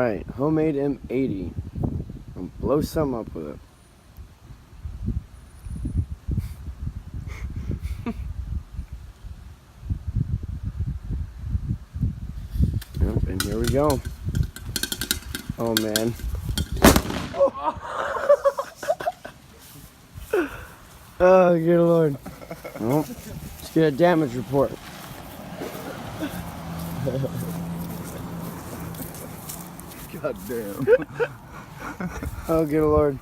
Alright, homemade M-80. I'll blow something up with it. Yep, and here we go. Oh man. Oh, good lord. Well, let's get a damage report. God damn. Oh, good lord.